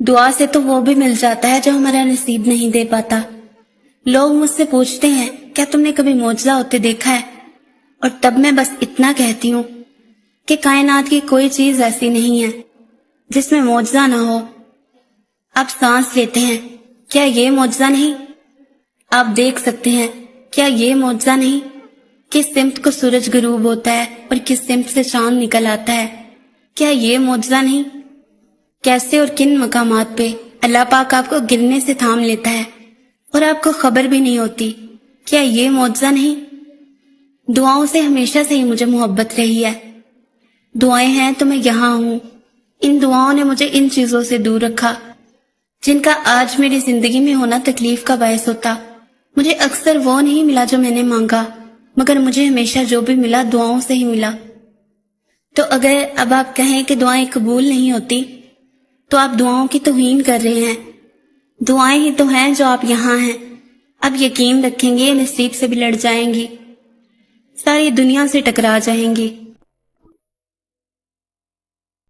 دعا سے تو وہ بھی مل جاتا ہے جو ہمارا نصیب نہیں دے پاتا۔ لوگ مجھ سے پوچھتے ہیں کیا تم نے کبھی معجزہ ہوتے دیکھا ہے، اور تب میں بس اتنا کہتی ہوں کہ کائنات کی کوئی چیز ایسی نہیں ہے جس میں معجزہ نہ ہو۔ آپ سانس لیتے ہیں، کیا یہ معجزہ نہیں؟ آپ دیکھ سکتے ہیں، کیا یہ معجزہ نہیں؟ کس سمت کو سورج غروب ہوتا ہے اور کس سمت سے چاند نکل آتا ہے، کیا یہ معجزہ نہیں؟ کیسے اور کن مقامات پہ اللہ پاک آپ کو گرنے سے تھام لیتا ہے اور آپ کو خبر بھی نہیں ہوتی، کیا یہ معجزہ نہیں؟ دعاؤں سے ہمیشہ سے ہی مجھے محبت رہی ہے۔ دعائیں ہیں تو میں یہاں ہوں۔ ان دعاؤں نے مجھے ان چیزوں سے دور رکھا جن کا آج میری زندگی میں ہونا تکلیف کا باعث ہوتا۔ مجھے اکثر وہ نہیں ملا جو میں نے مانگا، مگر مجھے ہمیشہ جو بھی ملا دعاؤں سے ہی ملا۔ تو اگر اب آپ کہیں کہ دعائیں قبول نہیں ہوتی تو آپ دعاؤں کی توہین کر رہے ہیں۔ دعائیں ہی تو ہیں جو آپ یہاں ہیں۔ اب یقین رکھیں گے نصیب سے بھی لڑ جائیں گی، ساری دنیا سے ٹکرا جائیں گی،